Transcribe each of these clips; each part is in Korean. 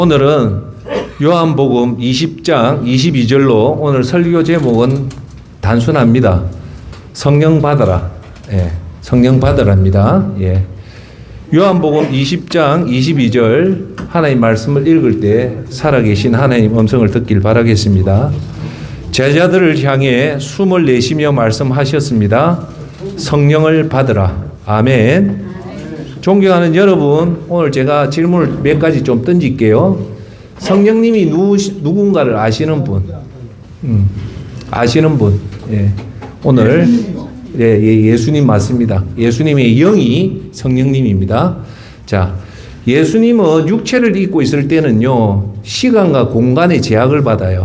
오늘은 요한복음 20장 22절로 오늘 설교 제목은 단순합니다. 성령 받아라. 예, 성령 받으랍니다. 예. 요한복음 20장 22절 하나님 말씀을 읽을 때 살아계신 하나님 음성을 듣길 바라겠습니다. 제자들을 향해 숨을 내쉬며 말씀하셨습니다. 성령을 받으라. 아멘. 존경하는 여러분, 오늘 제가 질문을 몇 가지 좀 던질게요. 성령님이 누군가를 아시는 분? 아시는 분? 예. 오늘 예수님 맞습니다. 예수님의 영이 성령님입니다. 자, 예수님은 육체를 입고 있을 때는요, 시간과 공간의 제약을 받아요.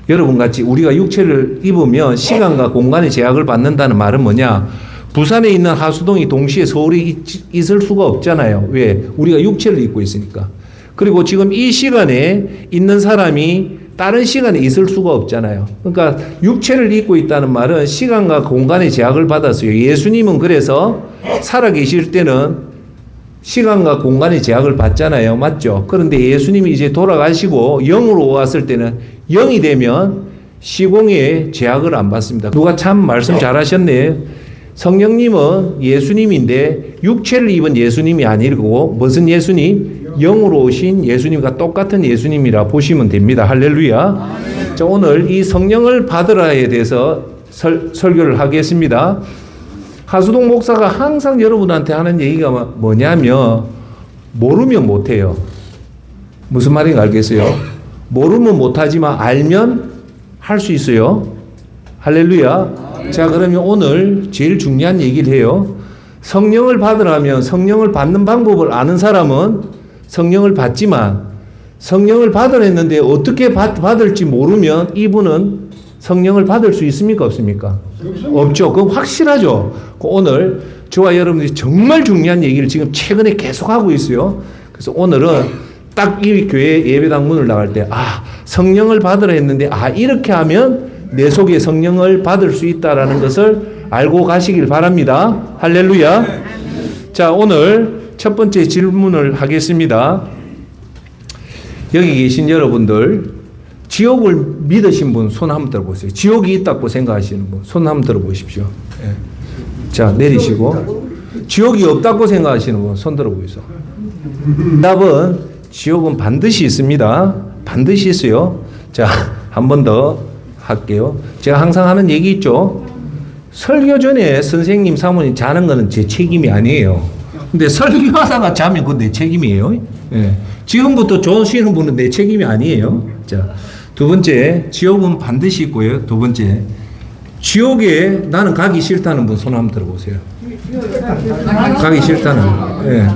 여러분 같이 우리가 육체를 입으면 시간과 공간의 제약을 받는다는 말은 뭐냐? 부산에 있는 하수동이 동시에 서울에 있을 수가 없잖아요. 왜? 우리가 육체를 입고 있으니까. 그리고 지금 이 시간에 있는 사람이 다른 시간에 있을 수가 없잖아요. 그러니까 육체를 입고 있다는 말은 시간과 공간의 제약을 받았어요. 예수님은 그래서 살아계실 때는 시간과 공간의 제약을 받잖아요. 맞죠? 그런데 예수님이 이제 돌아가시고 영으로 왔을 때는 영이 되면 시공의 제약을 안 받습니다. 누가 참 말씀 잘하셨네. 성령님은 예수님인데 육체를 입은 예수님이 아니고 무슨 예수님? 영으로 오신 예수님과 똑같은 예수님이라 보시면 됩니다. 할렐루야. 자, 오늘 이 성령을 받으라에 대해서 설교를 하겠습니다. 하수동 목사가 항상 여러분한테 하는 얘기가 뭐냐면 모르면 못해요. 무슨 말인지 알겠어요? 모르면 못하지만 알면 할 수 있어요. 할렐루야. 자, 그러면 오늘 제일 중요한 얘기를 해요. 성령을 받으라면 성령을 받는 방법을 아는 사람은 성령을 받지만 성령을 받으랬는데 어떻게 받을지 모르면 이분은 성령을 받을 수 있습니까? 없습니까? 없죠. 그건 확실하죠. 오늘 저와 여러분들이 정말 중요한 얘기를 지금 최근에 계속하고 있어요. 그래서 오늘은 딱 이 교회 예배당 문을 나갈 때 성령을 받으라 했는데 이렇게 하면 내 속에 성령을 받을 수 있다라는 것을 알고 가시길 바랍니다. 할렐루야. 자, 오늘 첫 번째 질문을 하겠습니다. 여기 계신 여러분들, 지옥을 믿으신 분 손 한번 들어보세요. 지옥이 있다고 생각하시는 분 손 한번 들어보십시오. 예. 자, 내리시고. 지옥이 없다고 생각하시는 분 손 들어보세요. 답은 지옥은 반드시 있습니다. 반드시 있어요. 자, 한 번 더 할게요. 제가 항상 하는 얘기 있죠. 설교 전에 선생님, 사모님 자는 거는 제 책임이 아니에요. 근데 설교하다가 자면 그건 내 책임이에요. 예. 지금부터 좋으시는 분은 내 책임이 아니에요. 자, 두 번째, 지옥은 반드시 있고요. 두 번째, 지옥에 나는 가기 싫다는 분 손 한번 들어보세요. 가기 싫다는 분. 예.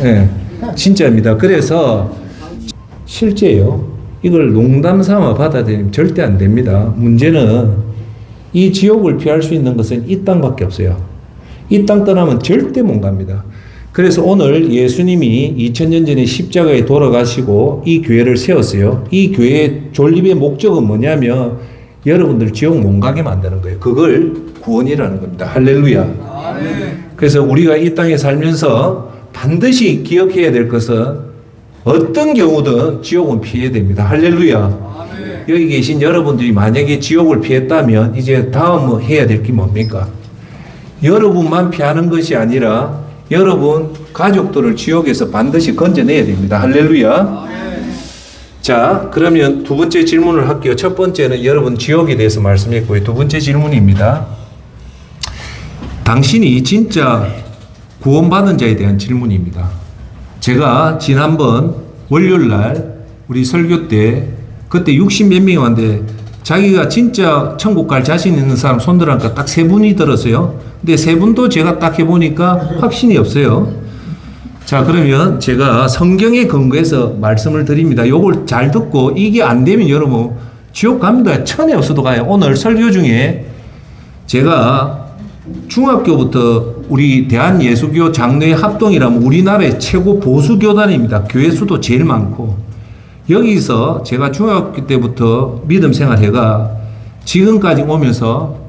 예. 진짜입니다. 그래서 실제예요. 이걸 농담 삼아 받아들이면 절대 안 됩니다. 문제는 이 지옥을 피할 수 있는 것은 이 땅밖에 없어요. 이 땅 떠나면 절대 못 갑니다. 그래서 오늘 예수님이 2000년 전에 십자가에 돌아가시고 이 교회를 세웠어요. 이 교회의 존립의 목적은 뭐냐면 여러분들 지옥 못 가게 만드는 거예요. 그걸 구원이라는 겁니다. 할렐루야. 그래서 우리가 이 땅에 살면서 반드시 기억해야 될 것은 어떤 경우든 지옥은 피해야 됩니다. 할렐루야. 여기 계신 여러분들이 만약에 지옥을 피했다면 이제 다음 해야 될 게 뭡니까? 여러분만 피하는 것이 아니라 여러분 가족들을 지옥에서 반드시 건져내야 됩니다. 할렐루야. 자, 그러면 두 번째 질문을 할게요. 첫 번째는 여러분 지옥에 대해서 말씀했고요. 두 번째 질문입니다. 당신이 진짜 구원받은 자에 대한 질문입니다. 제가 지난번 월요일날 우리 설교 때 그때 60몇 명이 왔는데 자기가 진짜 천국 갈 자신 있는 사람 손들으니까 딱 세 분이 들었어요. 근데 세 분도 제가 딱 해보니까 확신이 없어요. 자, 그러면 제가 성경에 근거해서 말씀을 드립니다. 요걸 잘 듣고 이게 안 되면 여러분 지옥 갑니다. 천에 없어도 가요. 오늘 설교 중에 제가 중학교부터 우리 대한예수교 장로회 합동이라면 우리나라의 최고 보수교단입니다. 교회 수도 제일 많고 여기서 제가 중학교 때부터 믿음 생활해가 지금까지 오면서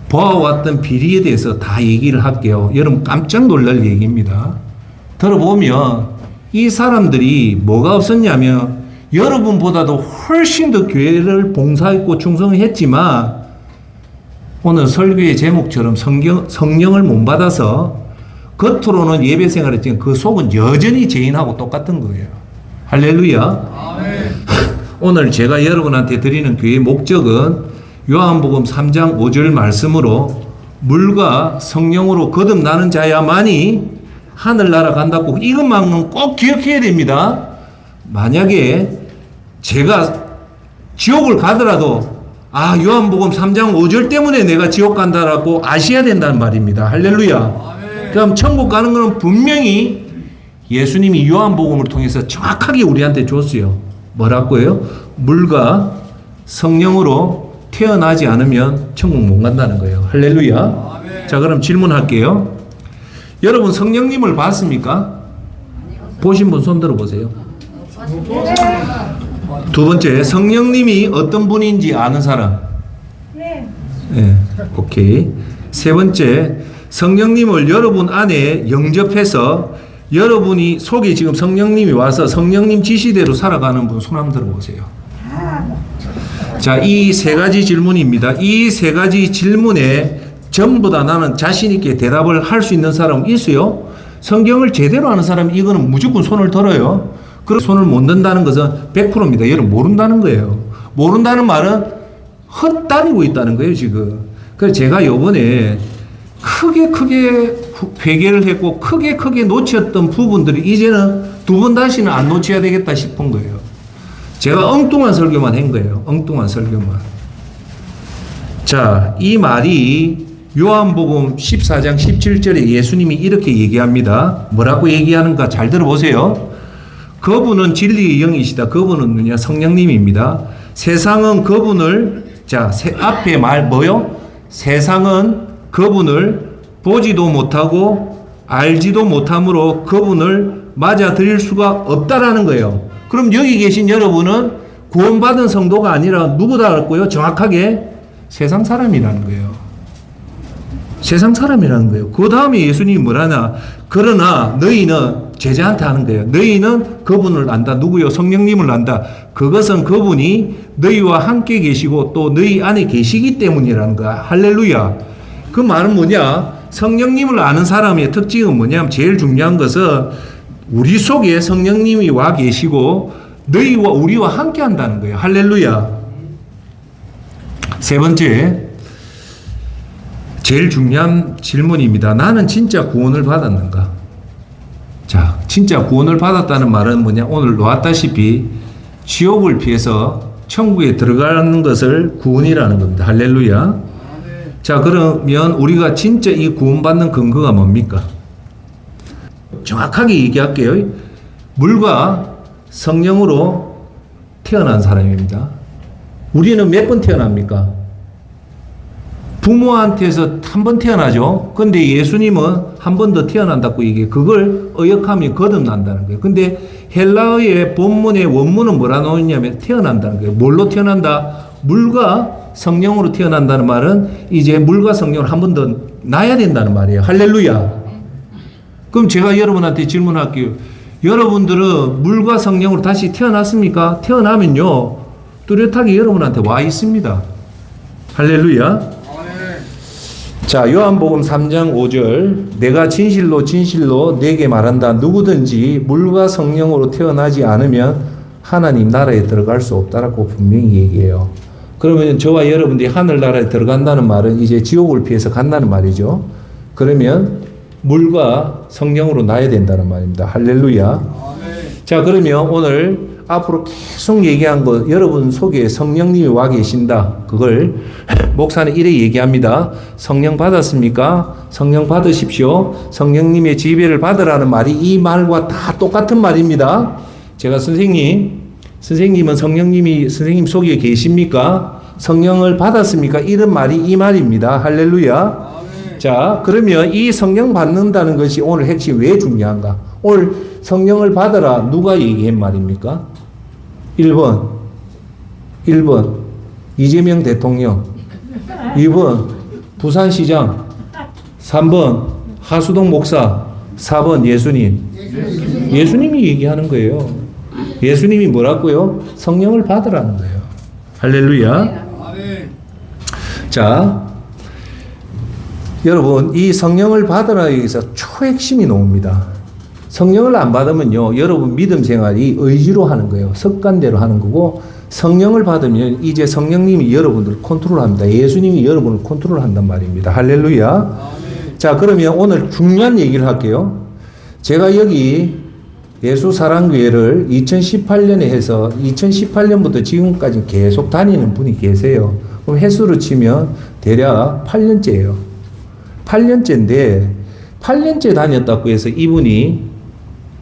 보아왔던 비리에 대해서 다 얘기를 할게요. 여러분 깜짝 놀랄 얘기입니다. 들어보면 이 사람들이 뭐가 없었냐면 여러분보다도 훨씬 더 교회를 봉사했고 충성했지만 오늘 설교의 제목처럼 성령을 못 받아서 겉으로는 예배 생활했지만 그 속은 여전히 죄인하고 똑같은 거예요. 할렐루야. 아멘. 오늘 제가 여러분한테 드리는 교회의 목적은 요한복음 3장 5절 말씀으로 물과 성령으로 거듭나는 자야만이 하늘나라 간다고 이것만은 꼭 기억해야 됩니다. 만약에 제가 지옥을 가더라도 요한복음 3장 5절 때문에 내가 지옥 간다라고 아셔야 된다는 말입니다. 할렐루야. 아멘. 그럼 천국 가는 것은 분명히 예수님이 요한복음을 통해서 정확하게 우리한테 줬어요. 뭐라고요? 물과 성령으로 태어나지 않으면 천국 못 간다는 거예요. 할렐루야. 아멘. 자, 그럼 질문할게요. 여러분 성령님을 봤습니까? 보신 분 손 들어보세요. 두 번째, 성령님이 어떤 분인지 아는 사람? 네. 네. 오케이. 세 번째, 성령님을 여러분 안에 영접해서 여러분이 속에 지금 성령님이 와서 성령님 지시대로 살아가는 분 손 한번 들어보세요. 자, 이 세 가지 질문입니다. 이 세 가지 질문에 전부 다 나는 자신 있게 대답을 할 수 있는 사람은 있어요. 성경을 제대로 아는 사람이 이거는 무조건 손을 들어요. 그 손을 못 든다는 것은 100%입니다. 여러분 모른다는 거예요. 모른다는 말은 헛다니고 있다는 거예요, 지금. 그래서 제가 이번에 크게 회개를 했고 크게 놓쳤던 부분들이 이제는 두 번 다시는 안 놓쳐야 되겠다 싶은 거예요. 제가 엉뚱한 설교만 한 거예요. 엉뚱한 설교만. 자, 이 말이 요한복음 14장 17절에 예수님이 이렇게 얘기합니다. 뭐라고 얘기하는가 잘 들어보세요. 그분은 진리의 영이시다. 그분은 누냐? 성령님입니다. 세상은 그분을, 자, 앞에 말 뭐요? 세상은 그분을 보지도 못하고 알지도 못함으로 그분을 맞아들일 수가 없다라는 거예요. 그럼 여기 계신 여러분은 구원받은 성도가 아니라 누구다 할까요? 정확하게 세상 사람이라는 거예요. 세상 사람이라는 거예요. 그 다음에 예수님이 뭐라나? 그러나 너희는 제자한테 하는 거예요. 너희는 그분을 안다. 누구요? 성령님을 안다. 그것은 그분이 너희와 함께 계시고 또 너희 안에 계시기 때문이라는 거야. 할렐루야. 그 말은 뭐냐? 성령님을 아는 사람의 특징은 뭐냐면 제일 중요한 것은 우리 속에 성령님이 와 계시고 너희와 우리와 함께 한다는 거예요. 할렐루야. 세 번째, 제일 중요한 질문입니다. 나는 진짜 구원을 받았는가? 자, 진짜 구원을 받았다는 말은 뭐냐? 오늘 놓았다시피 지옥을 피해서 천국에 들어가는 것을 구원이라는 겁니다. 할렐루야. 자, 그러면 우리가 진짜 이 구원받는 근거가 뭡니까? 정확하게 얘기할게요. 물과 성령으로 태어난 사람입니다. 우리는 몇 번 태어납니까? 부모한테서 한 번 태어나죠. 근데 예수님은 한 번 더 태어난다고 얘기해요. 그걸 의역하면 거듭난다는 거예요. 근데 헬라어의 본문의 원문은 뭐라 나오냐면 태어난다는 거예요. 뭘로 태어난다? 물과 성령으로 태어난다는 말은 이제 물과 성령을 한 번 더 낳아야 된다는 말이에요. 할렐루야. 그럼 제가 여러분한테 질문할게요. 여러분들은 물과 성령으로 다시 태어났습니까? 태어나면요, 뚜렷하게 여러분한테 와 있습니다. 할렐루야. 자, 요한복음 3장 5절, 내가 진실로 내게 말한다. 누구든지 물과 성령으로 태어나지 않으면 하나님 나라에 들어갈 수 없다라고 분명히 얘기해요. 그러면 저와 여러분들이 하늘나라에 들어간다는 말은 이제 지옥을 피해서 간다는 말이죠. 그러면 물과 성령으로 나야 된다는 말입니다. 할렐루야. 아멘. 자, 그러면 오늘 앞으로 계속 얘기한 것, 여러분 속에 성령님이 와 계신다. 그걸 목사는 이래 얘기합니다. 성령 받았습니까? 성령 받으십시오. 성령님의 지배를 받으라는 말이 이 말과 다 똑같은 말입니다. 제가 선생님은 성령님이 선생님 속에 계십니까? 성령을 받았습니까? 이런 말이 이 말입니다. 할렐루야. 아멘. 자, 그러면 이 성령 받는다는 것이 오늘 핵심 왜 중요한가? 오늘 성령을 받으라 누가 얘기한 말입니까? 1번 이재명 대통령, 2번 부산시장, 3번 하수동 목사, 4번 예수님. 예수님이 얘기하는 거예요. 예수님이 뭐라고요? 성령을 받으라는 거예요. 할렐루야. 자, 여러분, 이 성령을 받으라 여기서 초핵심이 나옵니다. 성령을 안 받으면요, 여러분 믿음 생활이 의지로 하는 거예요. 습관대로 하는 거고, 성령을 받으면 이제 성령님이 여러분들을 컨트롤합니다. 예수님이 여러분을 컨트롤한단 말입니다. 할렐루야. 자, 그러면 오늘 중요한 얘기를 할게요. 제가 여기 예수사랑교회를 2018년에 해서 2018년부터 지금까지 계속 다니는 분이 계세요. 그럼 횟수로 치면 대략 8년째예요. 8년째인데 8년째 다녔다고 해서 이분이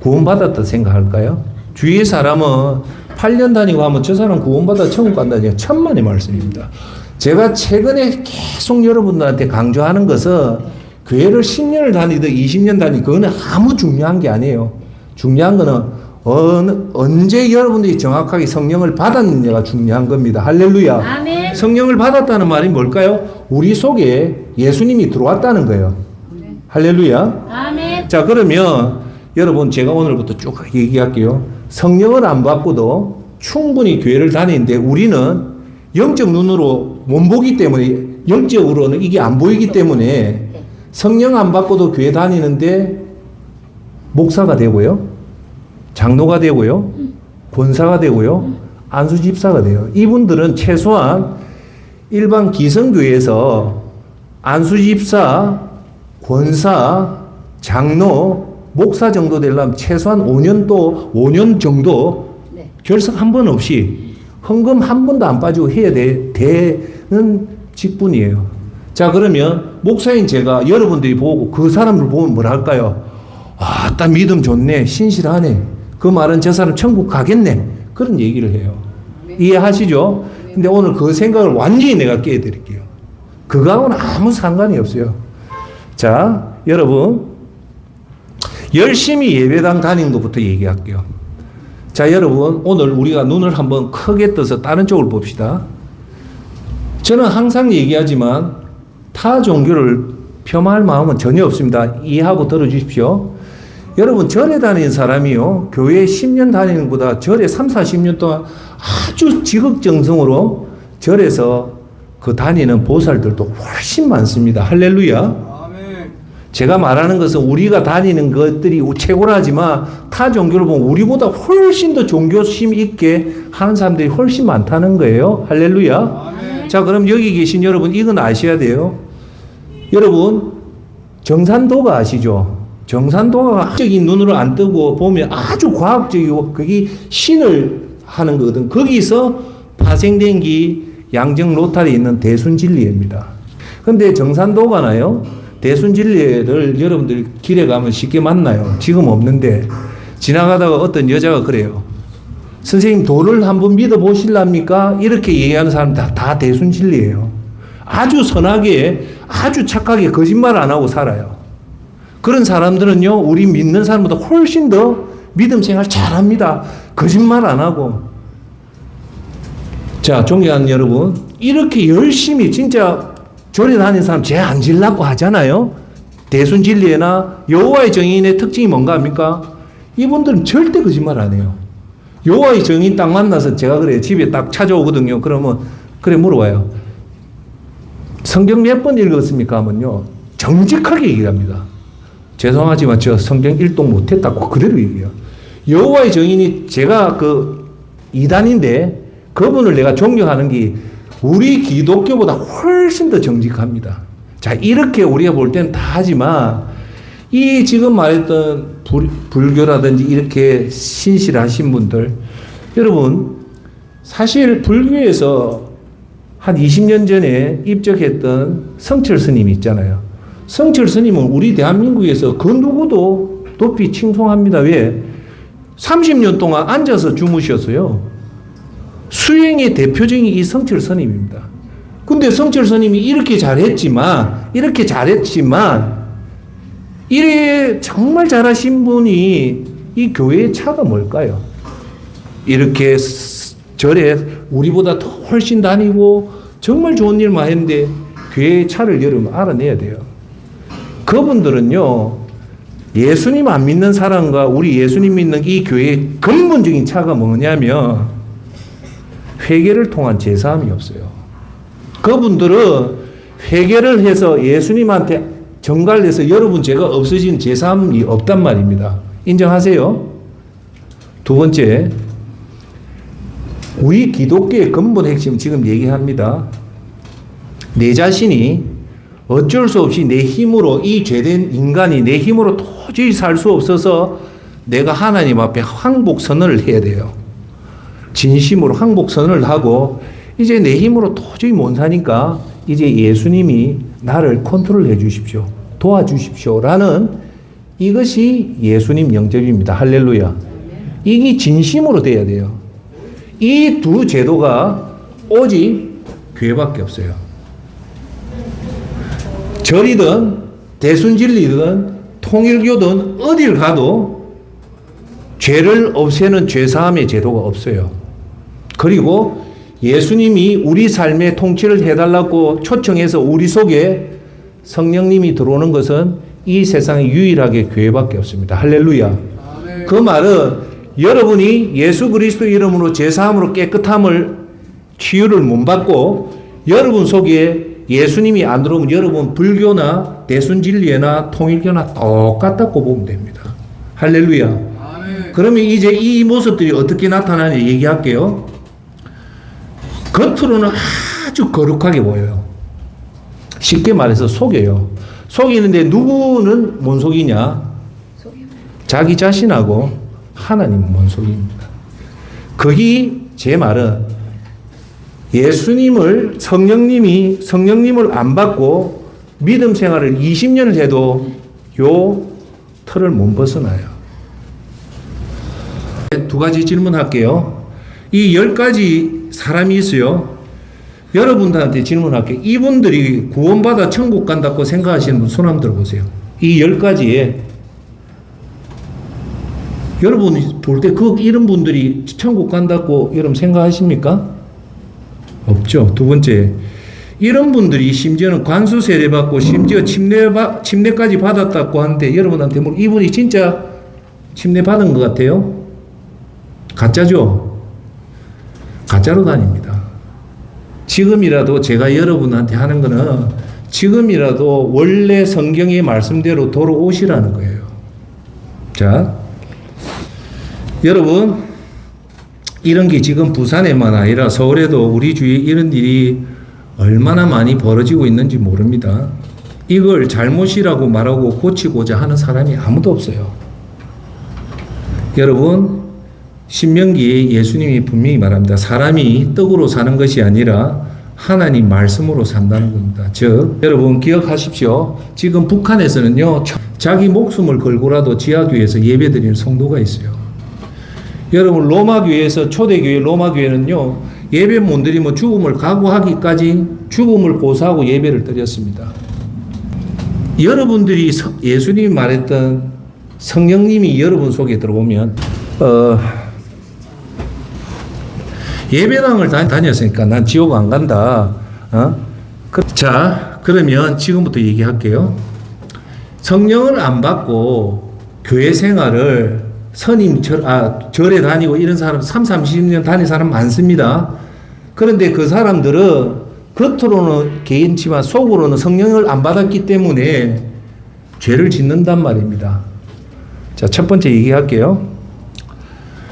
구원받았다 생각할까요? 주위의 사람은 8년 다니고 하면 저 사람 구원받아 천국 간다니 천만의 말씀입니다. 제가 최근에 계속 여러분들한테 강조하는 것은 교회를 10년을 다니든 20년 다니든 그거는 아무 중요한 게 아니에요. 중요한 거는 언제 여러분들이 정확하게 성령을 받았느냐가 중요한 겁니다. 할렐루야. 아멘. 성령을 받았다는 말이 뭘까요? 우리 속에 예수님이 들어왔다는 거예요. 할렐루야. 아멘. 자, 그러면 여러분 제가 오늘부터 쭉 얘기할게요. 성령을 안 받고도 충분히 교회를 다니는데 우리는 영적 눈으로 못 보기 때문에 영적으로는 이게 안 보이기 때문에 성령 안 받고도 교회 다니는데 목사가 되고요, 장로가 되고요, 권사가 되고요, 안수집사가 돼요. 이분들은 최소한 일반 기성교회에서 안수집사, 권사, 장로, 목사 정도 되려면 최소한 5년 정도 결석 한 번 없이 헌금 한 번도 안 빠지고 해야 되는 직분이에요. 자, 그러면 목사인 제가 여러분들이 보고 그 사람을 보면 뭐라 할까요? 아, 딱 믿음 좋네, 신실하네, 그 말은 저 사람 천국 가겠네, 그런 얘기를 해요. 이해하시죠? 근데 오늘 그 생각을 완전히 내가 깨드릴게요. 그거하고는 아무 상관이 없어요. 자, 여러분 열심히 예배당 다니는 것부터 얘기할게요. 자, 여러분 오늘 우리가 눈을 한번 크게 떠서 다른 쪽을 봅시다. 저는 항상 얘기하지만 타 종교를 폄하할 마음은 전혀 없습니다. 이해하고 들어주십시오. 여러분 절에 다니는 사람이요, 교회에 10년 다니는 것보다 절에 3, 40년 동안 아주 지극정성으로 절에서 그 다니는 보살들도 훨씬 많습니다. 할렐루야. 제가 말하는 것은 우리가 다니는 것들이 최고라지만 타 종교를 보면 우리보다 훨씬 더 종교심 있게 하는 사람들이 훨씬 많다는 거예요. 할렐루야. 아멘. 자, 그럼 여기 계신 여러분 이건 아셔야 돼요. 여러분 정산도가 아시죠? 정산도가 과학적인 눈으로 안 뜨고 보면 아주 과학적이고 그게 신을 하는 거거든. 거기서 파생된 게 양정 로탈에 있는 대순진리입니다. 근데 정산도가나요, 대순진리를 여러분들 길에 가면 쉽게 만나요. 지금 없는데 지나가다가 어떤 여자가 그래요. 선생님 도를 한번 믿어보실랍니까? 이렇게 얘기하는 사람 다 대순진리예요. 아주 선하게 아주 착하게 거짓말 안 하고 살아요. 그런 사람들은요, 우리 믿는 사람보다 훨씬 더 믿음 생활 잘합니다. 거짓말 안 하고. 자, 존경하는 여러분, 이렇게 열심히 진짜 절에 다니는 사람 죄 안 질라고 하잖아요. 대순진리나 여호와의 정인의 특징이 뭔가 합니까? 이분들은 절대 거짓말 안 해요. 여호와의 정인 딱 만나서 제가 그래요. 집에 딱 찾아오거든요. 그러면 그래 물어봐요. 성경 몇 번 읽었습니까? 하면요, 정직하게 얘기합니다. 죄송하지만 저 성경 일독 못했다고 그대로 얘기해요. 여호와의 정인이 제가 그 이단인데 그분을 내가 존경하는 게 우리 기독교보다 훨씬 더 정직합니다. 자, 이렇게 우리가 볼 때는 다 하지만 이 지금 말했던 불교라든지 이렇게 신실하신 분들, 여러분 사실 불교에서 한 20년 전에 입적했던 성철 스님이 있잖아요. 성철 스님은 우리 대한민국에서 그 누구도 높이 칭송합니다. 왜? 30년 동안 앉아서 주무셨어요. 수행의 대표적인 이 성철 스님입니다. 근데 성철 스님이 이렇게 잘했지만 이래 정말 잘하신 분이 이 교회의 차가 뭘까요? 이렇게 절에 우리보다 더 훨씬 다니고 정말 좋은 일만 했는데 교회의 차를 여러분 알아내야 돼요. 그분들은요, 예수님 안 믿는 사람과 우리 예수님 믿는 이 교회의 근본적인 차가 뭐냐면 회개를 통한 제사함이 없어요. 그분들은 회개를 해서 예수님한테 정갈해서 여러분 죄가 없어진 제사함이 없단 말입니다. 인정하세요? 두 번째, 우리 기독교의 근본 핵심 지금 얘기합니다. 내 자신이 어쩔 수 없이 내 힘으로 이 죄된 인간이 내 힘으로 도저히 살 수 없어서 내가 하나님 앞에 항복선언을 해야 돼요. 진심으로 항복선언을 하고 이제 내 힘으로 도저히 못 사니까 이제 예수님이 나를 컨트롤해 주십시오. 도와주십시오. 라는 이것이 예수님 영접입니다. 할렐루야. 이게 진심으로 돼야 돼요. 이 두 제도가 오직 교회밖에 없어요. 절이든 대순진리든 통일교든 어딜 가도 죄를 없애는 죄사함의 제도가 없어요. 그리고 예수님이 우리 삶의 통치를 해달라고 초청해서 우리 속에 성령님이 들어오는 것은 이 세상에 유일하게 교회밖에 없습니다. 할렐루야. 그 말은 여러분이 예수 그리스도 이름으로 제사함으로 깨끗함을 치유를 못 받고 여러분 속에 예수님이 안 들어오면 여러분 불교나 대순진리나 통일교나 똑같다고 보면 됩니다. 할렐루야. 아멘. 그러면 이제 이 모습들이 어떻게 나타나냐 얘기할게요. 겉으로는 아주 거룩하게 보여요. 쉽게 말해서 속여요. 속이는데 누구는 뭔 속이냐? 자기 자신하고 하나님은 뭔 속입니다. 거기 제 말은 예수님을 성령님을 안 받고 믿음 생활을 20년을 해도 요 틀을 못 벗어나요. 두 가지 질문할게요. 이 10가지 사람이 있어요. 여러분들한테 질문할게요. 이분들이 구원받아 천국 간다고 생각하시는 분 손 한번 들어보세요. 이 10가지에 여러분 볼 때 이런 분들이 천국 간다고 여러분 생각하십니까? 없죠. 두 번째, 이런 분들이 심지어는 관수 세례 받고 심지어 침례까지 받았다고 하는데 여러분한테 이분이 진짜 침례 받은 것 같아요? 가짜죠? 가짜로 다닙니다. 지금이라도 제가 여러분한테 하는 거는 지금이라도 원래 성경의 말씀대로 돌아오시라는 거예요. 자, 여러분 이런 게 지금 부산에만 아니라 서울에도 우리 주위에 이런 일이 얼마나 많이 벌어지고 있는지 모릅니다. 이걸 잘못이라고 말하고 고치고자 하는 사람이 아무도 없어요. 여러분 신명기에 예수님이 분명히 말합니다. 사람이 떡으로 사는 것이 아니라 하나님 말씀으로 산다는 겁니다. 즉 여러분 기억하십시오. 지금 북한에서는요 자기 목숨을 걸고라도 지하교회에서 예배드리는 성도가 있어요. 여러분 로마교회에서 초대교회 로마교회는요 예배 못 드리면 죽음을 각오하기까지 죽음을 고사하고 예배를 드렸습니다. 여러분들이 예수님이 말했던 성령님이 여러분 속에 들어오면 예배당을 다녔으니까 난 지옥 안 간다. 자 그러면 지금부터 얘기할게요. 성령을 안 받고 교회 생활을 절에 다니고 이런 사람 30년 다닌 사람 많습니다. 그런데 그 사람들은 겉으로는 개인치만 속으로는 성령을 안 받았기 때문에 죄를 짓는단 말입니다. 자, 첫 번째 얘기할게요.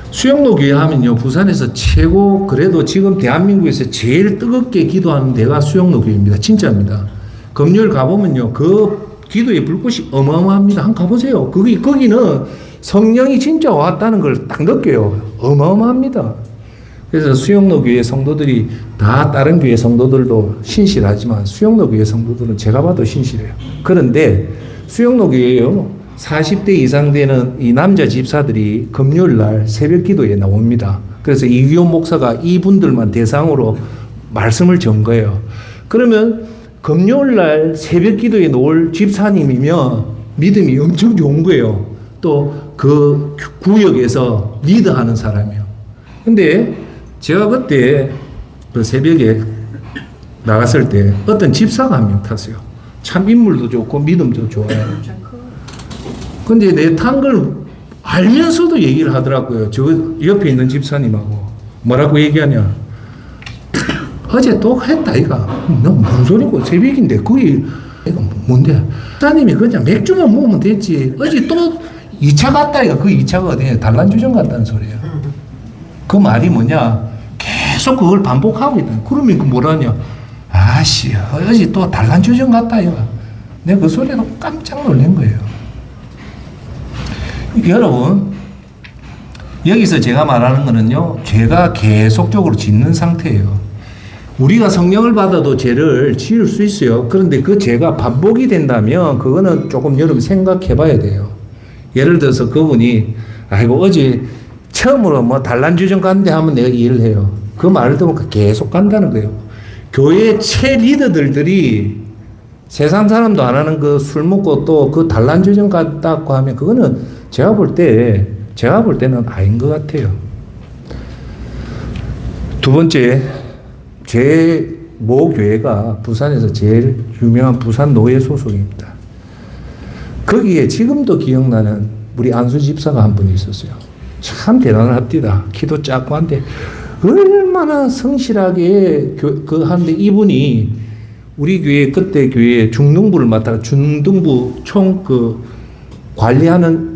수영로 교회 하면요, 부산에서 최고, 그래도 지금 대한민국에서 제일 뜨겁게 기도하는 데가 수영로 교회입니다. 진짜입니다. 금요일 가보면요, 그 기도의 불꽃이 어마어마합니다. 한번 가보세요. 거기는 성령이 진짜 왔다는 걸 딱 느껴요. 어마어마합니다. 그래서 수영로 교회 성도들이 다 다른 교회 성도들도 신실하지만 수영로 교회 성도들은 제가 봐도 신실해요. 그런데 수영로 교회요 40대 이상 되는 이 남자 집사들이 금요일 날 새벽 기도에 나옵니다. 그래서 이규현 목사가 이분들만 대상으로 말씀을 전 거예요. 그러면 금요일 날 새벽 기도에 나올 집사님이면 믿음이 엄청 좋은 거예요. 또 그 구역에서 리드하는 사람이에요. 근데 제가 그때 그 새벽에 나갔을 때 어떤 집사가 한 명 탔어요. 참 인물도 좋고 믿음도 좋아요. 근데 내 탄 걸 알면서도 얘기를 하더라고요. 저 옆에 있는 집사님하고. 뭐라고 얘기하냐. 어제 또 했다, 이가. 너 무슨 소리고, 새벽인데, 그게, 이거 뭔데? 집사님이 그냥 맥주만 먹으면 됐지. 어제 또 2차 갔다, 이가. 그 2차가 어디냐. 단란주점 갔다는 소리야. 그 말이 뭐냐. 계속 그걸 반복하고 있다. 그러면 그 뭐라냐. 아씨, 어제 또 단란주점 갔다, 이가. 내가 그 소리로 깜짝 놀란 거예요. 여러분, 여기서 제가 말하는 거는요, 죄가 계속적으로 짓는 상태예요. 우리가 성령을 받아도 죄를 지을 수 있어요. 그런데 그 죄가 반복이 된다면, 그거는 조금 여러분 생각해 봐야 돼요. 예를 들어서 그분이, 아이고, 어제 처음으로 뭐 단란주점 갔는데 하면 내가 이해를 해요. 그 말을 들으면 계속 간다는 거예요. 교회 최 리더들이 세상 사람도 안 하는 그 술 먹고 또 그 단란주점 갔다고 하면 그거는 제가 볼 때는 아닌 것 같아요. 두 번째, 제 모 교회가 부산에서 제일 유명한 부산 노예 소속입니다. 거기에 지금도 기억나는 우리 안수 집사가 한 분이 있었어요. 참 대단합니다. 키도 작고 한데 얼마나 성실하게 그 하는데 이분이 우리 교회 그때 교회 중등부를 맡아 중등부 총 그 관리하는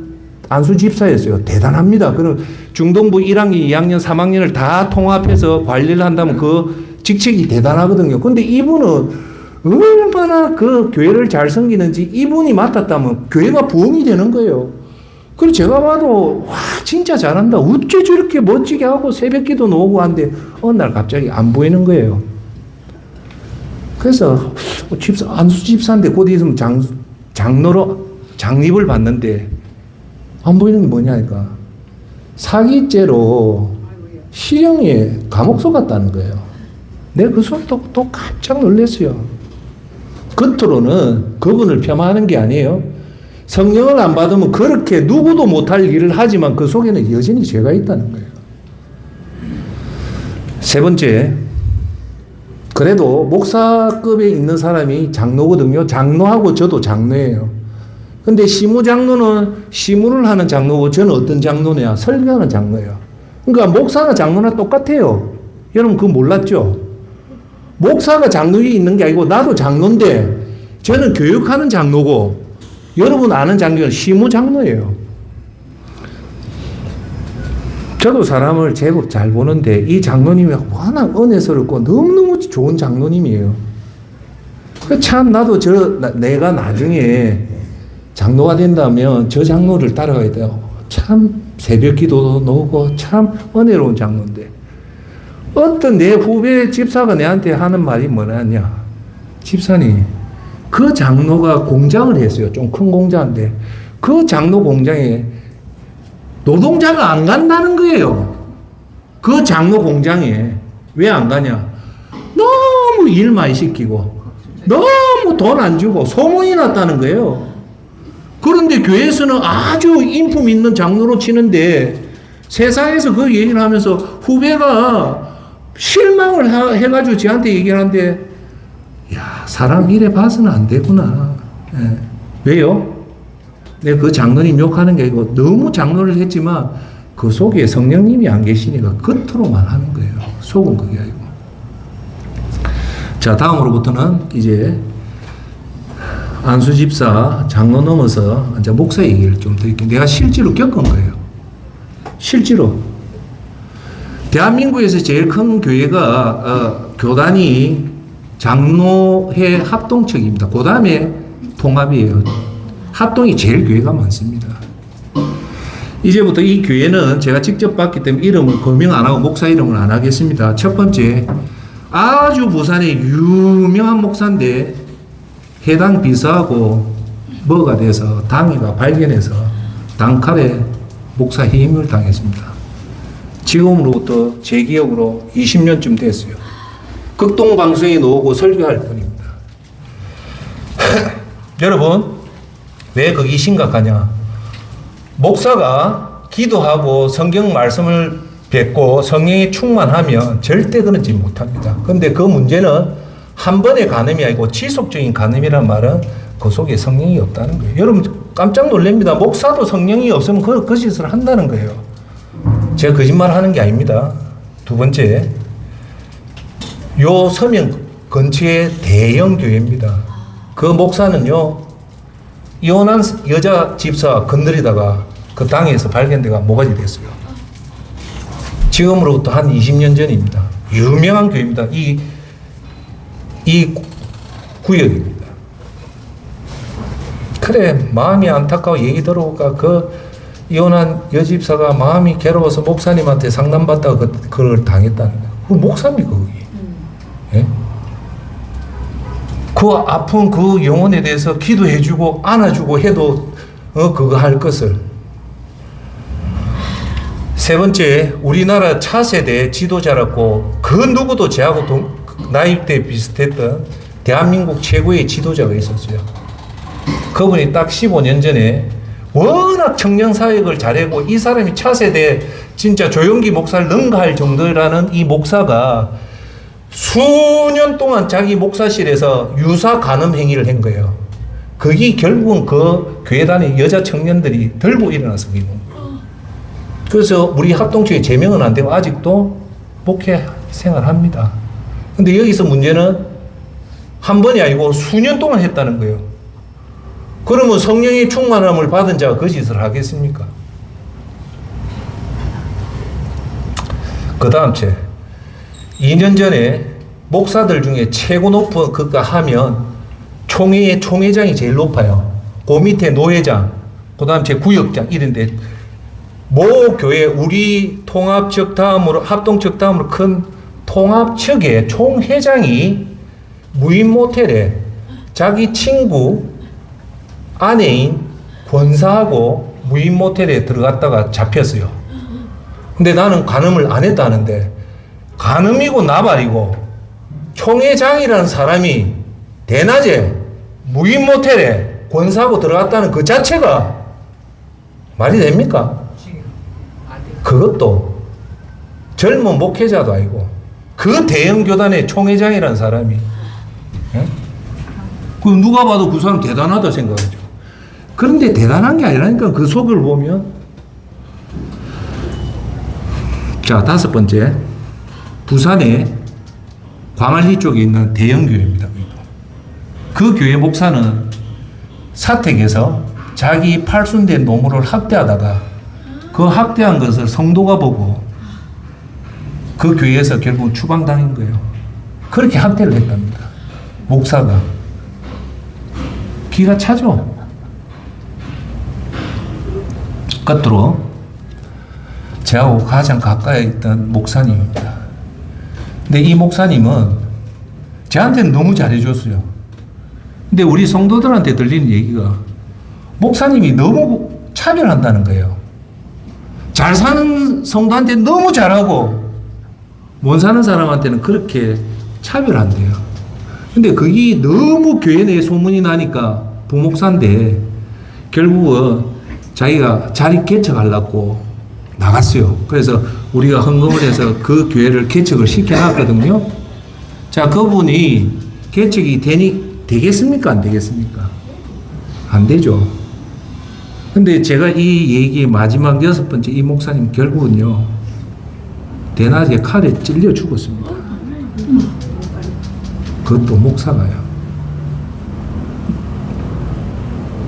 안수 집사였어요. 대단합니다. 그럼 중등부 1학년, 2학년, 3학년을 다 통합해서 관리를 한다면 그 직책이 대단하거든요. 근데 이분은 얼마나 그 교회를 잘 섬기는지 이분이 맡았다면 교회가 부흥이 되는 거예요. 그래서 제가 봐도 와 진짜 잘한다. 어째 저렇게 멋지게 하고 새벽기도 오고 하는데 어느 날 갑자기 안 보이는 거예요. 그래서 안수 집사인데 곧 있으면 장로로 장립을 받는데 안 보이는 게 뭐냐니까. 사기죄로 실형에 감옥소 갔다는 거예요. 내가 그 소리 듣고 또 깜짝 놀랐어요. 겉으로는 그분을 폄하하는 게 아니에요. 성령을 안 받으면 그렇게 누구도 못할 일을 하지만 그 속에는 여전히 죄가 있다는 거예요. 세 번째, 그래도 목사급에 있는 사람이 장로거든요. 장로하고 저도 장로예요. 근데 시무장로는 시무를 하는 장로고 저는 어떤 장로냐? 설교하는 장로예요. 그러니까 목사나 장로나 똑같아요. 여러분 그거 몰랐죠? 목사가 장로에 있는 게 아니고 나도 장로인데 저는 교육하는 장로고 여러분 아는 장로는 시무장로예요. 저도 사람을 제법 잘 보는데 이 장로님이 워낙 은혜스럽고 너무너무 좋은 장로님이에요. 참 나도 내가 나중에 장로가 된다면 저 장로를 따라가야 돼요. 참 새벽 기도도 놓고 참 은혜로운 장로인데 어떤 내 후배 집사가 내한테 하는 말이 뭐냐냐. 집사님 그 장로가 공장을 했어요. 좀 큰 공장인데 그 장로 공장에 노동자가 안 간다는 거예요. 그 장로 공장에 왜 안 가냐. 너무 일 많이 시키고 너무 돈 안 주고 소문이 났다는 거예요. 그런데 교회에서는 아주 인품 있는 장로로 치는데 세상에서 그 얘기를 하면서 후배가 실망을 해가지고 저한테 얘기를 하는데 야 사람 이래 봐서는 안 되구나. 예. 왜요? 내가 그 장로님 욕하는 게 아니고 너무 장로를 했지만 그 속에 성령님이 안 계시니까 겉으로만 하는 거예요. 속은 그게 아니고. 자 다음으로부터는 이제 안수 집사, 장로 넘어서 이제 목사 얘기를 좀 드릴게요. 내가 실제로 겪은 거예요. 실제로. 대한민국에서 제일 큰 교회가 교단이 장로회 합동측입니다. 그 다음에 통합이에요. 합동이 제일 교회가 많습니다. 이제부터 이 교회는 제가 직접 봤기 때문에 이름을 거명 안 하고 목사 이름을 안 하겠습니다. 첫 번째, 아주 부산의 유명한 목사인데 해당 비서하고 뭐가 돼서 당위가 발견해서 단칼에 목사 해임을 당했습니다. 지금으로부터 제 기억으로 20년쯤 됐어요. 극동방송에 나오고 설교할 뿐입니다. 여러분 왜 그게 심각하냐. 목사가 기도하고 성경 말씀을 뵙고 성령이 충만하면 절대 그러지 못합니다. 그런데 그 문제는 한 번의 간음이 아니고 지속적인 간음이란 말은 그 속에 성령이 없다는 거예요. 여러분 깜짝 놀랍니다. 목사도 성령이 없으면 그 짓을 한다는 거예요. 제가 거짓말 하는 게 아닙니다. 두 번째, 요 서명 근처에 대형 교회입니다. 그 목사는요, 이혼한 여자 집사 건드리다가 그 당에서 발견돼가 모가지 됐어요. 지금으로부터 한 20년 전입니다. 유명한 교회입니다. 이 구역입니다. 그래, 마음이 안타까워 얘기 들어오니까 그 이혼한 여집사가 마음이 괴로워서 목사님한테 상담받다가 그걸 당했다는 거예요. 그 목사입니까, 그게? 예? 그 아픈 그 영혼에 대해서 기도해주고 안아주고 해도 그거 할 것을. 세 번째, 우리나라 차세대 지도자라고 그 누구도 저하고 나이대 비슷했던 대한민국 최고의 지도자가 있었어요. 그분이 딱 15년 전에 워낙 청년사역을 잘하고 이 사람이 차세대 진짜 조용기 목사를 능가할 정도라는 이 목사가 수년 동안 자기 목사실에서 유사 간음 행위를 한 거예요. 그게 결국은 그 교회단의 여자 청년들이 들고 일어나서 그게 온 거예요. 그래서 우리 합동체에 제명은 안 되고 아직도 목회 생활합니다. 근데 여기서 문제는 한 번이 아니고 수년 동안 했다는 거예요. 그러면 성령의 충만함을 받은 자가 그 짓을 하겠습니까? 그 다음 째, 2년 전에 목사들 중에 최고 높은 그가 하면 총회의 총회장이 제일 높아요. 그 밑에 노회장, 그 다음 제 구역장 이런데 모 교회 우리 통합 측 다음으로 합동 측 다음으로 큰 통합 측의 총회장이 무인 모텔에 자기 친구 아내인 권사하고 무인 모텔에 들어갔다가 잡혔어요. 근데 나는 간음을 안 했다는데 간음이고 나발이고 총회장이라는 사람이 대낮에 무인 모텔에 권사하고 들어갔다는 그 자체가 말이 됩니까? 그것도 젊은 목회자도 아니고 그 대형 교단의 총회장이라는 사람이 예? 그 누가 봐도 그 사람 대단하다 생각하죠. 그런데 대단한 게 아니라니까 그 속을 보면. 자, 다섯 번째, 부산에 광안리 쪽에 있는 대형 교회입니다. 그 교회 목사는 사택에서 자기 팔순된 노모를 학대하다가 그 학대한 것을 성도가 보고 그 교회에서 결국 추방당한 거예요. 그렇게 학대를 했답니다. 목사가. 기가 차죠. 끝으로 저하고 가장 가까이 있던 목사님입니다. 근데 이 목사님은 저한테는 너무 잘해줬어요. 근데 우리 성도들한테 들리는 얘기가 목사님이 너무 차별한다는 거예요. 잘 사는 성도한테 너무 잘하고 못 사는 사람한테는 그렇게 차별한대요. 근데 그게 너무 교회 내에 소문이 나니까 부목사인데 결국은 자기가 자리 개척하려고 나갔어요. 그래서 우리가 헌금을 해서 그 교회를 개척을 시켜놨거든요. 자, 그분이 개척이 되겠습니까? 안 되겠습니까? 안 되죠. 근데 제가 이 얘기의 마지막 6번째 이 목사님 결국은요, 대낮에 칼에 찔려 죽었습니다. 그것도 목사가요.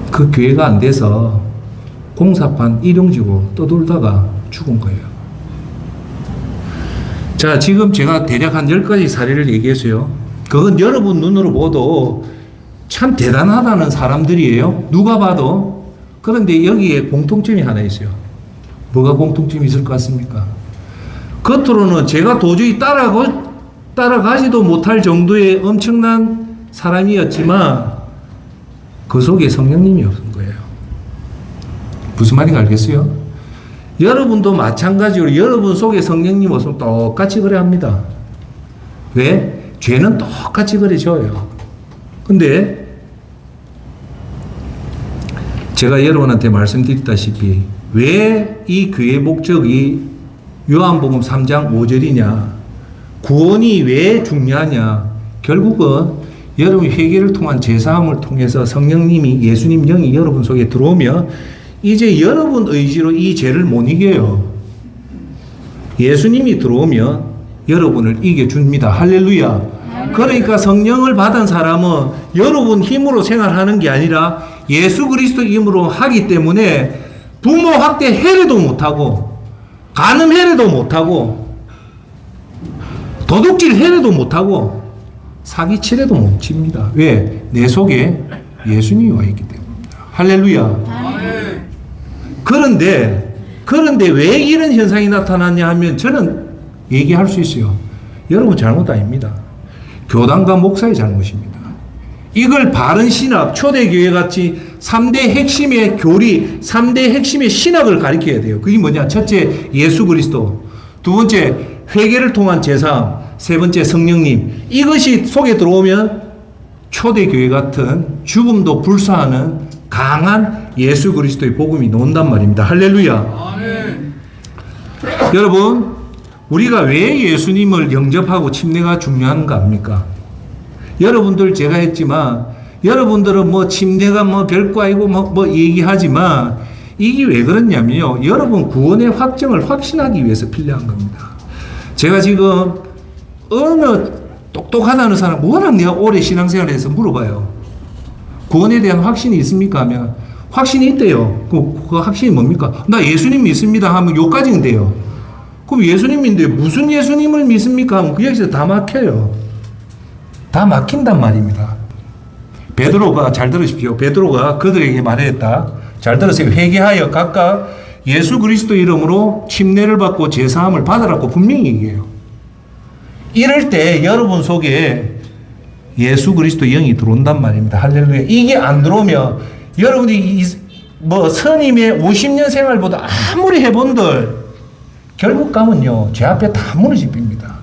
그 교회가 안 돼서 공사판 일용지고 떠돌다가 죽은 거예요. 자, 지금 제가 대략 한 10가지 사례를 얘기했어요. 그건 여러분 눈으로 보도 참 대단하다는 사람들이에요. 누가 봐도. 그런데 여기에 공통점이 하나 있어요. 뭐가 공통점이 있을 것 같습니까? 겉으로는 제가 도저히 따라가지도 못할 정도의 엄청난 사람이었지만 그 속에 성령님이 없은 거예요. 무슨 말인지 알겠어요? 여러분도 마찬가지로 여러분 속에 성령님 없으면 똑같이 그래 합니다. 왜? 죄는 똑같이 그래 져요. 근데 제가 여러분한테 말씀드렸다시피 왜 이 교회 목적이 요한복음 3장 5절이냐, 구원이 왜 중요하냐, 결국은 여러분 회개를 통한 제사함을 통해서 성령님이 예수님 영이 여러분 속에 들어오면 이제 여러분 의지로 이 죄를 못 이겨요. 예수님이 들어오면 여러분을 이겨줍니다. 할렐루야. 그러니까 성령을 받은 사람은 여러분 힘으로 생활하는 게 아니라 예수 그리스도 힘으로 하기 때문에 부모 학대 해례도 못하고 간음 해례도 못하고 도둑질 해례도 못하고 사기치레도 못 칩니다. 왜? 내 속에 예수님이 와 있기 때문입니다. 할렐루야. 그런데 왜 이런 현상이 나타났냐 하면 저는 얘기할 수 있어요. 여러분 잘못 아닙니다. 교단과 목사의 잘못입니다. 이걸 바른 신학, 초대교회 같이 3대 핵심의 교리, 3대 핵심의 신학을 가르쳐야 돼요. 그게 뭐냐? 첫째, 예수 그리스도. 두 번째, 회개를 통한 제사. 세 번째, 성령님. 이것이 속에 들어오면 초대교회 같은 죽음도 불사하는 강한 예수 그리스도의 복음이 나온단 말입니다. 할렐루야. 아멘. 여러분, 우리가 왜 예수님을 영접하고 침례가 중요한가 합니까? 여러분들 제가 했지만 여러분들은 뭐 침례가 뭐 별거 아니고 뭐 얘기하지만 이게 왜 그렇냐면요. 여러분 구원의 확정을 확신하기 위해서 필요한 겁니다. 제가 지금 어느 똑똑하다는 사람 워낙 내가 오래 신앙생활을 해서 물어봐요. 구원에 대한 확신이 있습니까? 하면 확신이 있대요. 그 확신이 뭡니까? 나 예수님 믿습니다 하면 요까지는 돼요. 그럼 예수님인데 무슨 예수님을 믿습니까? 하면 그 여기서 다 막혀요. 다 막힌단 말입니다. 베드로가 잘 들으십시오. 베드로가 그들에게 말했다. 잘 들으세요. 회개하여 각각 예수 그리스도 이름으로 침례를 받고 제사함을 받으라고 분명히 얘기해요. 이럴 때 여러분 속에 예수 그리스도 영이 들어온단 말입니다. 할렐루야. 이게 안 들어오면 여러분이 뭐 선임의 50년 생활보다 아무리 해본들 결국 가면요 죄 앞에 다 무너집니다.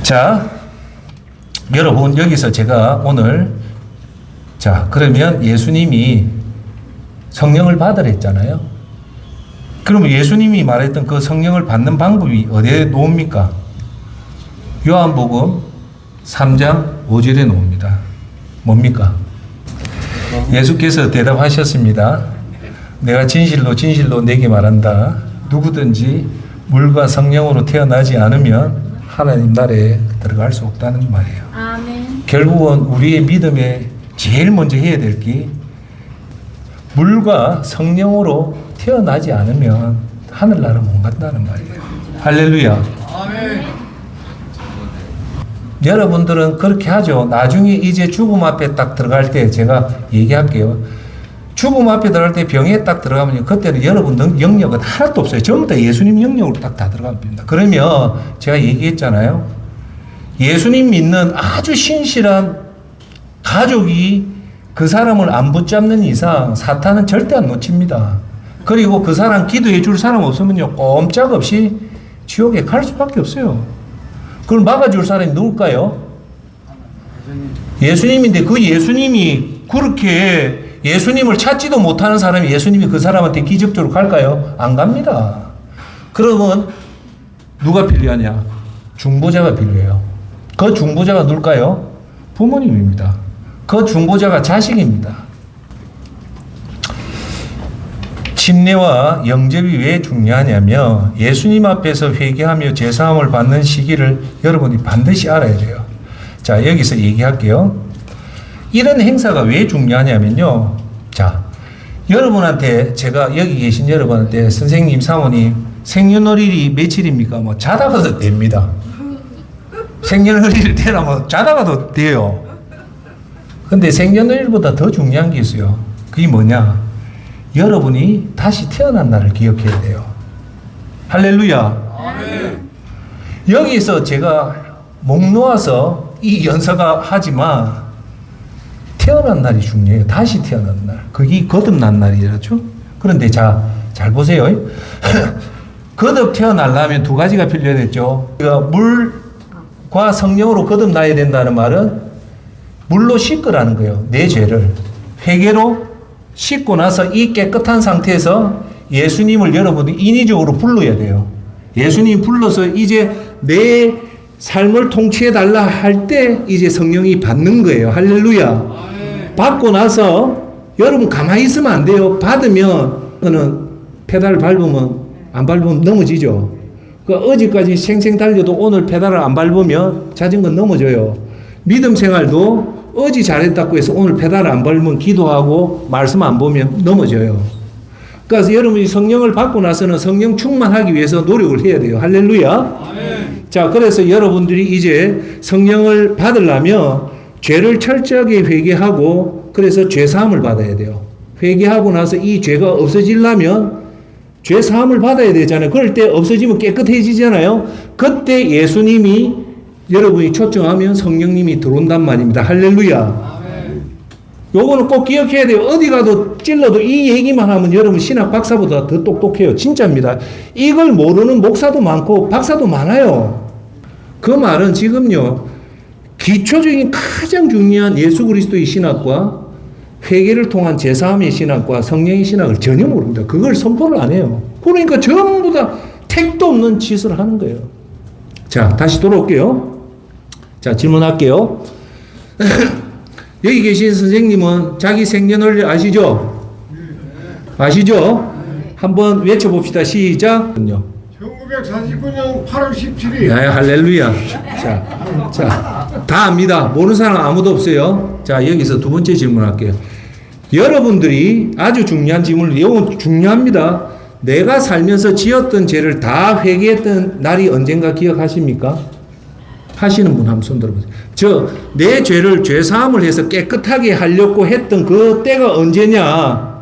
자, 여러분 여기서 제가 오늘 자 그러면 예수님이 성령을 받으랬잖아요. 그러면 예수님이 말했던 그 성령을 받는 방법이 어디에 놓습니까? 요한복음 3장 5절에 놓습니다. 뭡니까? 예수께서 대답하셨습니다. 내가 진실로 진실로 내게 말한다. 누구든지 물과 성령으로 태어나지 않으면 하나님 나라에 들어갈 수 없다는 말이에요. 아멘. 결국은 우리의 믿음에 제일 먼저 해야 될 게 물과 성령으로 태어나지 않으면 하늘나라 못 간다는 말이에요. 할렐루야. 아멘. 여러분들은 그렇게 하죠. 나중에 이제 죽음 앞에 딱 들어갈 때 제가 얘기할게요. 죽음 앞에 들어갈 때 병에 딱 들어가면 그때는 여러분 영역은 하나도 없어요. 전부 다 예수님 영역으로 딱 다 들어갑니다. 그러면 제가 얘기했잖아요. 예수님 믿는 아주 신실한 가족이 그 사람을 안 붙잡는 이상 사탄은 절대 안 놓칩니다. 그리고 그 사람 기도해 줄 사람 없으면요 꼼짝없이 지옥에 갈 수밖에 없어요. 그걸 막아줄 사람이 누굴까요? 예수님인데 그 예수님이 그렇게 예수님을 찾지도 못하는 사람이 예수님이 그 사람한테 기적적으로 갈까요? 안 갑니다. 그러면 누가 필요하냐? 중보자가 필요해요. 그 중보자가 누굴까요? 부모님입니다. 그 중보자가 자식입니다. 침례와 영접이 왜 중요하냐면 예수님 앞에서 회개하며 제사함을 받는 시기를 여러분이 반드시 알아야 돼요. 자, 여기서 얘기할게요. 이런 행사가 왜 중요하냐면요. 자, 여러분한테 제가 여기 계신 여러분한테 선생님, 사모님 생년월일이 며칠입니까? 뭐 자다가도 됩니다. 생년월일 되라면 자다가도 돼요. 근데 생년월일보다 더 중요한 게 있어요. 그게 뭐냐? 여러분이 다시 태어난 날을 기억해야 돼요. 할렐루야. 아멘. 여기서 제가 목 놓아서 이 연서가 하지만 태어난 날이 중요해요. 다시 태어난 날. 그게 거듭난 날이죠. 그런데 자, 잘 보세요. 거듭 태어나려면 두 가지가 필요했죠. 물과 성령으로 거듭나야 된다는 말은 물로 씻으라는 거예요. 내 죄를. 회개로 씻고 나서 이 깨끗한 상태에서 예수님을 여러분이 인위적으로 불러야 돼요. 예수님 불러서 이제 내 삶을 통치해달라 할 때 이제 성령이 받는 거예요. 할렐루야. 받고 나서 여러분 가만히 있으면 안 돼요. 받으면 그는 페달을 밟으면 안 밟으면 넘어지죠. 그 어제까지 생생 달려도 오늘 페달을 안 밟으면 자전거 넘어져요. 믿음 생활도 어제 잘했다고 해서 오늘 페달을 안 밟으면 기도하고 말씀 안 보면 넘어져요. 그래서 여러분이 성령을 받고 나서는 성령 충만하기 위해서 노력을 해야 돼요. 할렐루야. 아멘. 자, 그래서 여러분들이 이제 성령을 받으려면 죄를 철저하게 회개하고 그래서 죄 사함을 받아야 돼요. 회개하고 나서 이 죄가 없어지려면 죄 사함을 받아야 되잖아요. 그럴 때 없어지면 깨끗해지잖아요. 그때 예수님이 여러분이 초청하면 성령님이 들어온단 말입니다. 할렐루야. 요거는 꼭 기억해야 돼요. 어디 가도 찔러도 이 얘기만 하면 여러분 신학 박사보다 더 똑똑해요. 진짜입니다. 이걸 모르는 목사도 많고 박사도 많아요. 그 말은 지금요, 기초적인 가장 중요한 예수 그리스도의 신학과 회개를 통한 제사함의 신학과 성령의 신학을 전혀 모릅니다. 그걸 선포를 안 해요. 그러니까 전부 다 택도 없는 짓을 하는 거예요. 자, 다시 돌아올게요. 자, 질문할게요. 여기 계신 선생님은 자기 생년월일 아시죠? 아시죠? 한번 외쳐봅시다. 시작. 1949년 8월 17일. 네, 할렐루야. 자, 다 압니다. 모르는 사람 아무도 없어요. 자, 여기서 두 번째 질문할게요. 여러분들이 아주 중요한 질문을, 이건 중요합니다. 내가 살면서 지었던 죄를 다 회개했던 날이 언젠가 기억하십니까? 하시는 분 한번 손 들어보세요. 내 죄를 죄사함을 해서 깨끗하게 하려고 했던 그 때가 언제냐?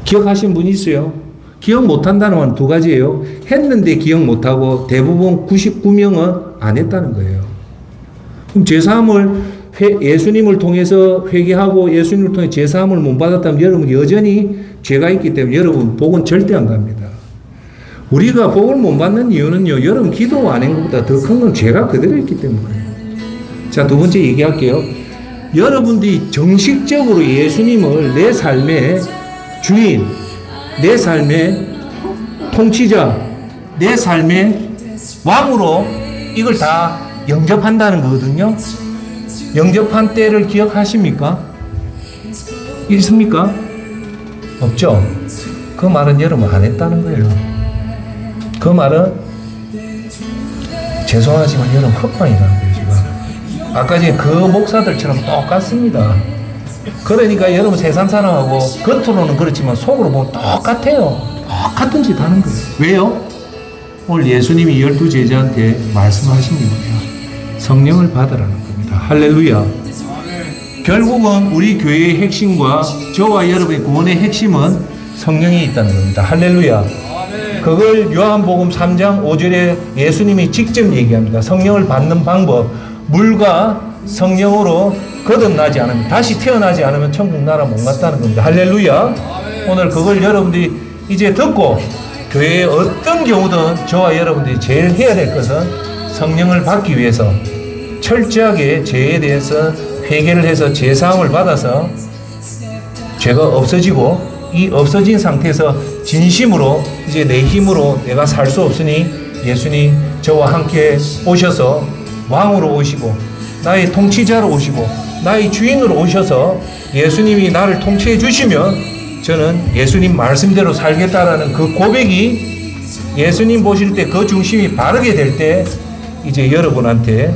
기억하시는 분 있어요? 기억 못한다는 건 두 가지예요. 했는데 기억 못하고 대부분 99명은 안 했다는 거예요. 그럼 죄사함을 예수님을 통해서 회개하고 예수님을 통해 죄사함을 못 받았다면 여러분 여전히 죄가 있기 때문에 여러분 복은 절대 안 갑니다. 우리가 복을 못 받는 이유는요, 여러분 기도 안 한 것보다 더 큰 건 죄가 그대로 있기 때문이에요. 자, 두 번째 얘기할게요. 여러분들이 정식적으로 예수님을 내 삶의 주인, 내 삶의 통치자, 내 삶의 왕으로 이걸 다 영접한다는 거거든요. 영접한 때를 기억하십니까? 있습니까? 없죠? 그 말은 여러분 안 했다는 거예요. 그 말은 죄송하지만 여러분 헛방이라는 거예요. 지금 아까 전에 그 목사들처럼 똑같습니다. 그러니까 여러분 세상 사람하고 겉으로는 그렇지만 속으로 보면 똑같아요. 똑같은 짓 하는 거예요. 왜요? 오늘 예수님이 12 제자한테 말씀하신 게 뭐냐? 성령을 받으라는 겁니다. 할렐루야. 결국은 우리 교회의 핵심과 저와 여러분의 구원의 핵심은 성령이 있다는 겁니다. 할렐루야. 그걸 요한복음 3장 5절에 예수님이 직접 얘기합니다. 성령을 받는 방법. 물과 성령으로 거듭나지 않으면, 다시 태어나지 않으면 천국 나라 못 갔다는 겁니다. 할렐루야. 오늘 그걸 여러분들이 이제 듣고 교회에 어떤 경우든 저와 여러분들이 제일 해야 될 것은 성령을 받기 위해서 철저하게 죄에 대해서 회개를 해서 죄사함을 받아서 죄가 없어지고, 이 없어진 상태에서 진심으로 이제 내 힘으로 내가 살 수 없으니 예수님 저와 함께 오셔서 왕으로 오시고 나의 통치자로 오시고 나의 주인으로 오셔서 예수님이 나를 통치해 주시면 저는 예수님 말씀대로 살겠다라는 그 고백이 예수님 보실 때 그 중심이 바르게 될 때 이제 여러분한테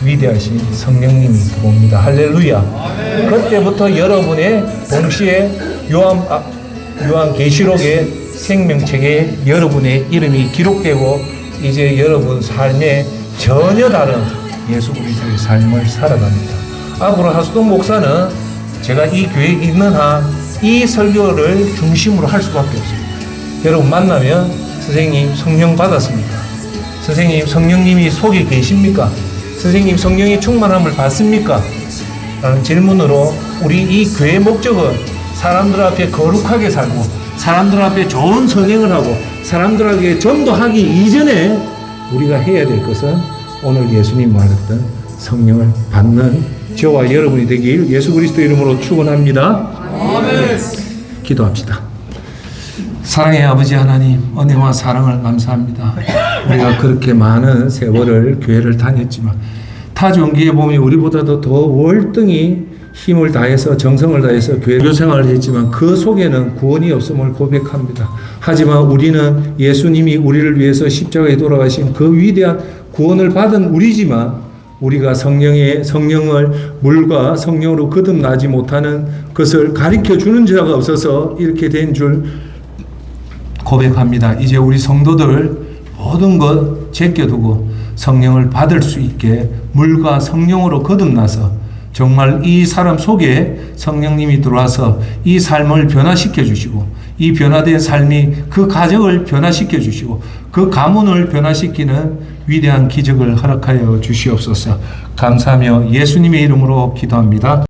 위대하신 성령님이 들어옵니다. 할렐루야. 그때부터 여러분의 동시에 요한계시록의 생명책에 여러분의 이름이 기록되고 이제 여러분 삶에 전혀 다른 예수 그리스도의 삶을 살아갑니다. 앞으로 하수동 목사는 제가 이 교회에 있는 한 이 설교를 중심으로 할 수밖에 없습니다. 여러분 만나면 선생님 성령 받았습니까? 선생님 성령님이 속에 계십니까? 선생님 성령의 충만함을 받습니까? 라는 질문으로 우리 이 교회의 목적은 사람들 앞에 거룩하게 살고 사람들 앞에 좋은 선행을 하고 사람들에게 전도하기 이전에 우리가 해야 될 것은 오늘 예수님 말했던 성령을 받는 저와 여러분이 되길 예수 그리스도 이름으로 축원합니다. 아멘. 기도합시다. 사랑의 아버지 하나님, 은혜와 사랑을 감사합니다. 우리가 그렇게 많은 세월을 교회를 다녔지만 타종기에 보면 우리보다도 더 월등히 힘을 다해서 정성을 다해서 교회 생활을 했지만 그 속에는 구원이 없음을 고백합니다. 하지만 우리는 예수님이 우리를 위해서 십자가에 돌아가신 그 위대한 구원을 받은 우리지만 우리가 성령을 물과 성령으로 거듭나지 못하는 것을 가르쳐 주는 자가 없어서 이렇게 된 줄 고백합니다. 이제 우리 성도들 모든 것 제껴두고 성령을 받을 수 있게 물과 성령으로 거듭나서 정말 이 사람 속에 성령님이 들어와서 이 삶을 변화시켜 주시고 이 변화된 삶이 그 가정을 변화시켜 주시고 그 가문을 변화시키는 위대한 기적을 허락하여 주시옵소서. 감사하며 예수님의 이름으로 기도합니다.